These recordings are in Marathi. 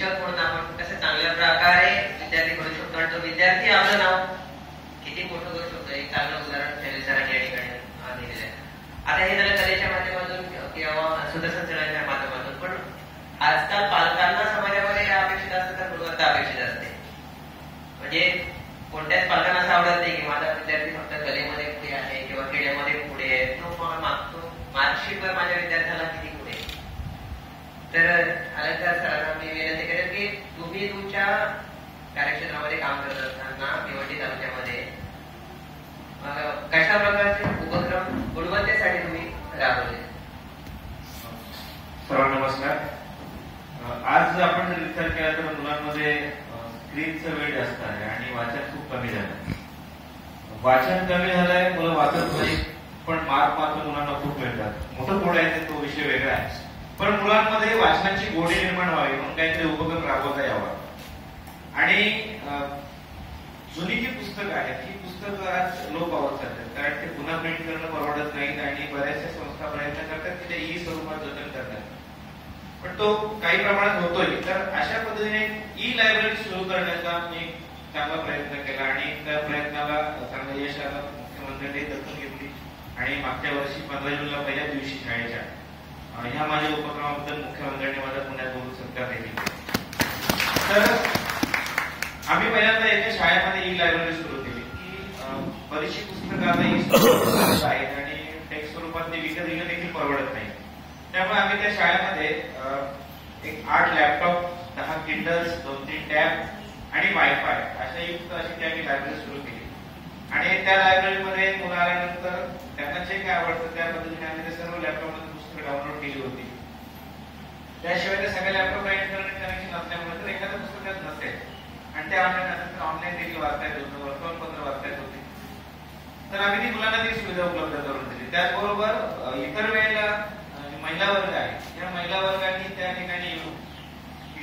शिक्षक म्हणून आपण कसं चांगल्या प्रकारे विद्यार्थी करू शकतो आणि तो विद्यार्थी आपलं नाव किती मोठं करू शकतो एक चांगलं उदाहरण शैली सरांनी या ठिकाणी दिलेलं आहे. आता हे झालं कलेच्या माध्यमातून किंवा सुदर्शनच्या माध्यमातून, पण आजकाल पालकांना समाजामध्ये या अपेक्षित असतं तर गुणवत्ता अपेक्षित असते. म्हणजे कोणत्याच पालकांना असं आवडत नाही की माझा विद्यार्थी फक्त कलेमध्ये पुढे आहे किंवा खेड्यामध्ये पुढे आहे, तो मागतो मार्कशीटवर माझ्या विद्यार्थ्याला किती पुढे. तर अलंकार सरांना मी विनंती करेन की तुम्ही तुमच्या कार्यक्षेत्रामध्ये काम करत असताना भिवंडी तालुक्यामध्ये कशा प्रकारचे उपक्रम गुणवत्तेसाठी तुम्ही राबवले. सर्वांना नमस्कार. आज आपण जर विचार केला तर मुलांमध्ये स्क्रीनचा वेळ जास्त आहे आणि वाचन खूप कमी झालं. वाचन कमी झालंय, मुलं वाचत नाही, पण मार्क मात्र मुलांना खूप मिळतात. मोठं कोड आहे तो विषय वेगळा आहे, पण मुलांमध्ये वाचनाची गोडी निर्माण व्हावी म्हणून काहीतरी उपक्रम राबवता यावा. आणि जुनी जी पुस्तकं आहेत ही पुस्तकं आज लोप पावत चालतात, कारण ते पुन्हा प्रिंट करणं परवडत नाहीत आणि बऱ्याचशा संस्था प्रयत्न करतात की ते ई स्वरूपात जतन करतात, पण तो काही प्रमाणात होतोय. तर अशा पद्धतीने ई लायब्ररी सुरू करण्याचा मी चांगला प्रयत्न केला आणि त्या प्रयत्नाला चांगलं यश आलं. मुख्यमंत्र्यांनी दखल घेतली आणि मागच्या वर्षी 15 जूनला पहिल्या दिवशी शाळेच्या ह्या माझ्या उपक्रमाबद्दल मुख्यमंत्र्यांनी माझा पुण्यात बोलून सत्कार देखील. तर आम्ही पहिल्यांदा येथे शाळेमध्ये ई लायब्ररी सुरू केली की बरीचशी पुस्तकं आता ई स्वरूपात आहेत आणि टेक्स्ट स्वरूपात ते विकत घेणं देखील परवडत नाही. त्यामुळे आम्ही त्या शाळेमध्ये एक 8 लॅपटॉप, 10 किंडल्स, 2-3 टॅब आणि वायफाय अशा युक्त अशी ती आम्ही लायब्ररी सुरू केली. आणि त्या लायब्ररीमध्ये मुलं आल्यानंतर त्यांना जे काय आवडतं त्या पद्धतीने आम्ही ते सर्व लॅपटॉपमध्ये पुस्तकं डाउनलोड केली होती. त्याशिवाय ते सगळे लॅपटॉप इंटरनेट कनेक्शन असल्यामुळे तर एखादं पुस्तक त्यात नसेल आणि ते ऑनलाईन देखील वाचता येत होतं, वर्तमानपत्र वाचता येत होते. तर आम्ही ती मुलांना ती सुविधा उपलब्ध करून दिली. त्याचबरोबर इतर वेळेला महिला वर्ग आहे, या महिला वर्गाने त्या ठिकाणी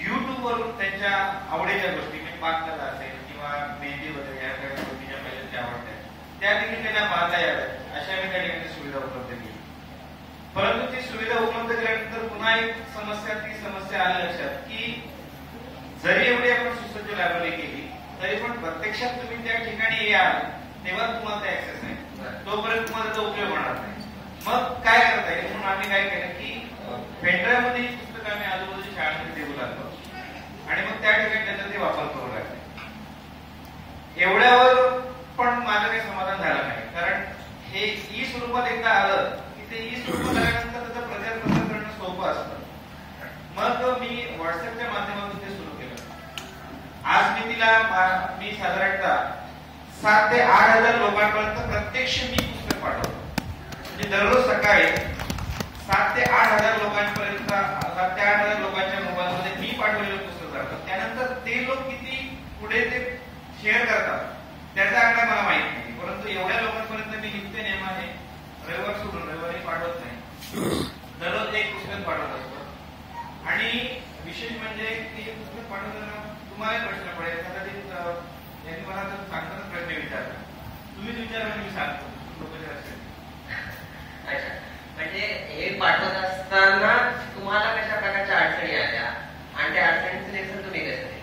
युट्यूब वरून त्यांच्या आवडीच्या गोष्टी म्हणजे पाककला असेल किंवा मेहंदी वगैरे या सगळ्या गोष्टी ज्या पहिल्यांच्या आवडतात त्या देखील त्यांना पाहता याव्यात अशा आम्ही त्या ठिकाणी सुविधा उपलब्ध केली. परंतु ती सुविधा उपलब्ध केल्यानंतर पुन्हा एक समस्या, ती समस्या आली लक्षात की जरी एवढी आपण सुसज्ज लायब्ररी केली तरी पण प्रत्यक्षात तुम्ही त्या ठिकाणी याल तेव्हा तुम्हाला ते ऍक्सेस नाही, तोपर्यंत तुम्हाला त्याचा उपयोग होणार नाही. मग काय करता येईल म्हणून आम्ही काय केलं की पेनड्राईव्ह ही पुस्तकं आम्ही आजूबाजूच्या शाळांमध्ये देऊ लागलो आणि मग त्या ठिकाणी त्याचा ते वापर करू लागले. एवढ्यावर पण माझं काही समाधान झालं नाही, कारण हे ई स्वरूपात एकदा आलं की ते ई स्वरूपात आल्यानंतर त्याचा प्रचार प्रसार करणं सोपं असतं. मग मी व्हॉट्सअपच्या माध्यमातून ते सुरू केलं. आज मी साधारणतः 7 ते 8 हजार लोकांपर्यंत प्रत्यक्ष मी पुस्तक पाठवतो. म्हणजे दररोज सकाळी 7 ते 8 हजार लोकांपर्यंत 7 ते 8 हजार लोकांच्या मोबाईलमध्ये मी पाठवलेलं पुस्तक जातं. त्यानंतर ते लोक किती पुढे ते शेअर करतात त्याचा आकडा मला माहित नाही, परंतु एवढ्या लोकांपर्यंत मी नित्य नेमाने रविवार सोडून रविवारी पाठवत नाही, दररोज एक पुस्तक पाठवत असतो. आणि विशेष म्हणजे की हे पुस्तक पाठवताना तुम्हाला प्रश्न पडेल, कदाचित यांनी मला जर सांगतानाच प्रश्न विचारला, तुम्हीच विचारा मी सांगतो लोक असेल. अच्छा, म्हणजे हे पाठवत असताना तुम्हाला कशा प्रकारच्या अडचणी आल्या आणि त्या अडचणीचं निरसन तुम्ही कसं केलं?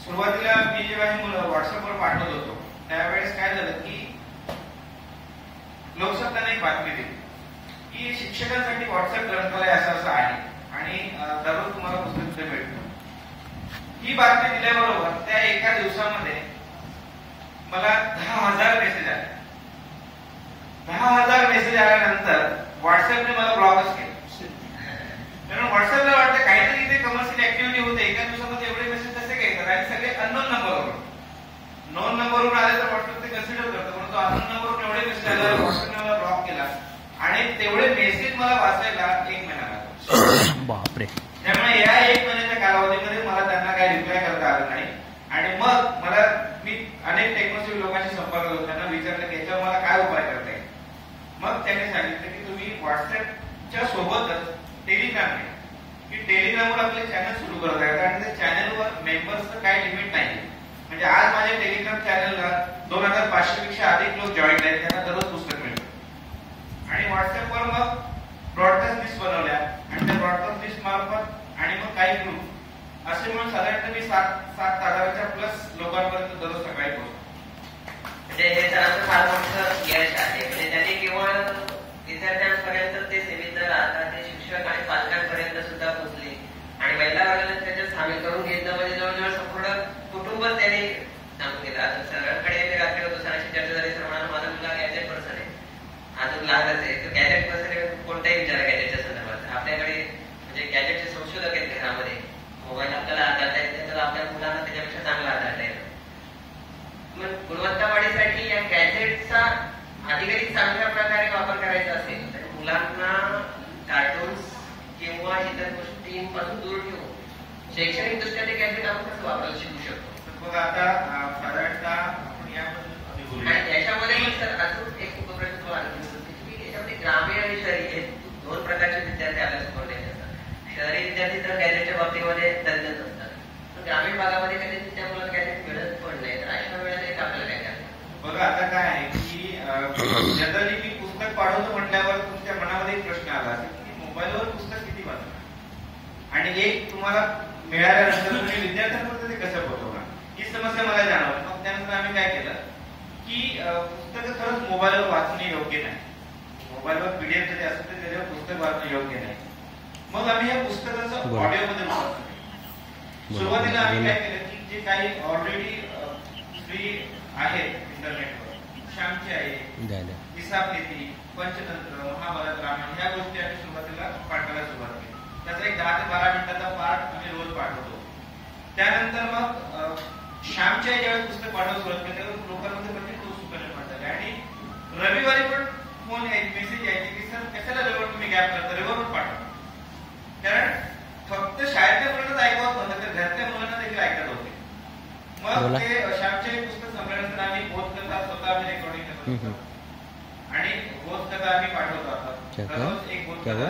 सुरुवातीला मी जेव्हा हे मुलं व्हॉट्सअपवर पाठवत होतो त्यावेळेस काय झालं की लोकसत्ताने एक बातमी दिली की शिक्षकांसाठी व्हॉट्सअप ग्रंथालय असं आहे आणि दररोज तुम्हाला पुस्तक तिथे भेटतं. ही बातमी दिल्याबरोबर त्या एका दिवसामध्ये मला 10,000 मेसेज आले. 10,000 मेसेज आल्यानंतर व्हॉट्सअपने मला ब्लॉकच केलं, कारण व्हॉट्सअपला वाटतं काहीतरी इथे कमर्शियल ऍक्टिव्हिटी होते. एका दिवसामध्ये एवढे मेसेज कसे काय येतात आणि सगळे अननोन नंबरवरून. नोन नंबरवरून आले तर व्हॉट्सअप ते कन्सिडर करतं, परंतु अननोन नंबरवरून एवढे मेसेज आले व्हॉट्सअपने मला ब्लॉक केला आणि तेवढे मेसेज मला वाचायला 1 महिना लागला. बापरे. त्यामुळे या 1 महिन्याच्या कालावधीमध्ये मला त्यांना काही रिप्लाय करता आलं नाही. आणि मग मी अनेक टेक्नॉलॉजी लोकांशी संपर्क होतो, त्यांना विचारलं की याच्यावर मला काय उपाय करता येईल. मग त्यांनी सांगितलं की तुम्ही व्हॉट्सअपच्या सोबतच टेलिग्राम आहे की टेलिग्रामवर आपले चॅनल सुरू करत आहेत आणि त्या चॅनलवर मेंबर्सचं काय लिमिट नाही. म्हणजे आज माझ्या टेलिग्राम चॅनलला 2,500 पेक्षा अधिक लोक जॉईन आहेत, त्यांना दररोज पुस्तक मिळतं. आणि व्हॉट्सअपवर मग ब्रॉडकास्ट लिस्ट बनवल्या आणि त्या ब्रॉडकास्ट लिस्ट मार्फत आणि मग काही असे म्हणून साधारणतः मी 7,000च्या प्लस लोकांपर्यंत दररोज सकाळी पोहोचतो. म्हणजे हे सरांचं फार मोठं यश आहे. म्हणजे त्यांनी केवळ विद्यार्थ्यांपर्यंत ते सीमित न राहता ते शिक्षक आणि पालकांपर्यंत सुद्धा पोहोचले आणि महिला वर्गाला त्याच्यात सामील करून घेतलं. म्हणजे जवळजवळ संपूर्ण कुटुंबच त्यांनी सांगून घेतलं. आता सरांकडे रात्री होतो, सरांशी चर्चा झाली. सर म्हणा माझा मुलगा गॅजेट पर्सन आहे, अजून लहानच आहे. तर गॅजेट पर्सन कोणताही विचार गॅजेटच्या संदर्भात आपल्याकडे म्हणजे गॅजेटचे संशोधक आहेत घरामध्ये. मोबाईल आपल्याला हाताळता येते तर आपल्या मुलांना त्याच्यापेक्षा चांगला हाताळता येतं. मग गुणवत्ता वाढीसाठी या गॅजेटचा अधिकाधिक चांगल्या प्रकारे वापर करायचा असेल तर मुलांना कार्टून्स किंवा इतर गोष्टींपासून दूर ठेवून शैक्षणिक दृष्ट्या ते गॅजेट आपण कसं वापरायला शिकू शकतो. बघ आता साधारणतः आपण याबद्दल आणि याच्यामध्ये मग सर अजून एक उपप्रश्न आणखी की याच्यामध्ये ग्रामीण आणि शहरी हे दोन प्रकारचे विद्यार्थी आपल्या समोर असतात. शहरी विद्यार्थी तर गॅजेटच्या बाबतीमध्ये तज्ञच असतात, पण ग्रामीण भागामध्ये कधी त्या मुलाला गॅजेट मिळत पण नाही. तर अशा वेळेला एक आपल्याला काय करायचं. बघा आता काय आहे की जनरली मी पुस्तक पाठवतो म्हटल्यावर तुमच्या मनामध्ये एक प्रश्न आला असेल की मोबाईलवर पुस्तक किती वाचणार आणि एक तुम्हाला मिळाल्यानंतर तुम्ही विद्यार्थ्यांपर्यंत ते कसं पोहोचवणार ही समस्या मला जाणवली. मग त्यानंतर आम्ही काय केलं की पुस्तकं खरंच मोबाईलवर वाचणे योग्य नाही. मोबाईलवर पीडीएफ जरी असेल तर त्याच्यावर पुस्तक वाचणे योग्य नाही. मग आम्ही या पुस्तकाचं ऑडिओमध्ये रूपांतर केलं. सुरुवातीला आम्ही काय केलं की जे काही ऑलरेडी फ्री आहेत इंटरनेटवर, श्यामची आहे, हिसाब नीती, पंचतंत्र, महाभारत, रामायण ह्या गोष्टी आम्ही सुरुवातीला पाठवायला सुरुवात केली. त्याचा एक 10 ते 12 मिनिटाचा पाठ आम्ही रोज पाठवतो. त्यानंतर मग श्यामच्या ज्यावेळेस पुस्तक पाठवायला सुरुवात केली त्यावेळेस लोकांमध्ये म्हणजे कौतुक निर्माण झाले आणि रविवारी पण फोन यायचे, मेसेज यायचे की सर कशाला रविवार तुम्ही गॅप करता, रविवार पाठवा. कारण फक्त शाळेतल्या मुलांनाच ऐकवत नव्हतं तर घरातल्या मुलांना देखील ऐकत होते. मग ते श्यामचे पुस्तक संपल्यानंतर आम्ही बोधकथा स्वतः आम्ही रेकॉर्डिंग करत होतो आणि बोधकथा आम्ही पाठवतो. आता दररोज एक बोधकथा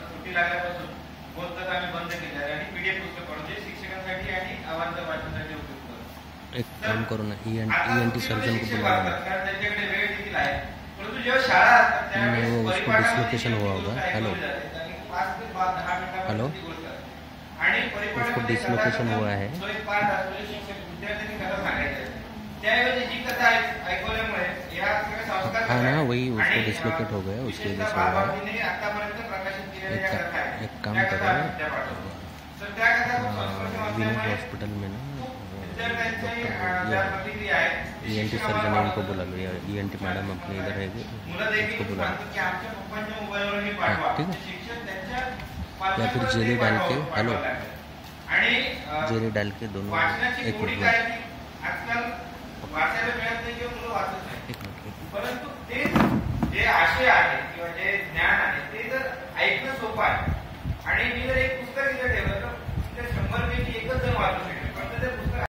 सुट्टी लागल्यापासून बोधकथा आम्ही बंद केल्या आणि पीडीएफ पुस्तक पाठवतो जे शिक्षकांसाठी आणि आवाज वाचण्यासाठी उपयुक्त. एक काम करो ना, ईएनटी सर्जन को बुलाओ. कारण त्यांच्याकडे वेळ देखील आहे, परंतु जेव्हा शाळा असतात त्यावेळेस उसको डिसलोकेशन हुआ होगा. हेलो हेलो, उसको डिसलोकेशन हुआ है. हाँ ना, वही उसको डिसलोकेट हो गया, उसके वजह से हुआ. एक काम करो, विनोद हॉस्पिटल में ना ईएनटी सर्जन है, उनको बुला लो. ईएनटी मैडम अपने इधर रहेगी, उसको बुला लो. हाँ ठीक है. या फिर जेली डाल के, हेलो, जेली डाल के दोनों एक मिनट.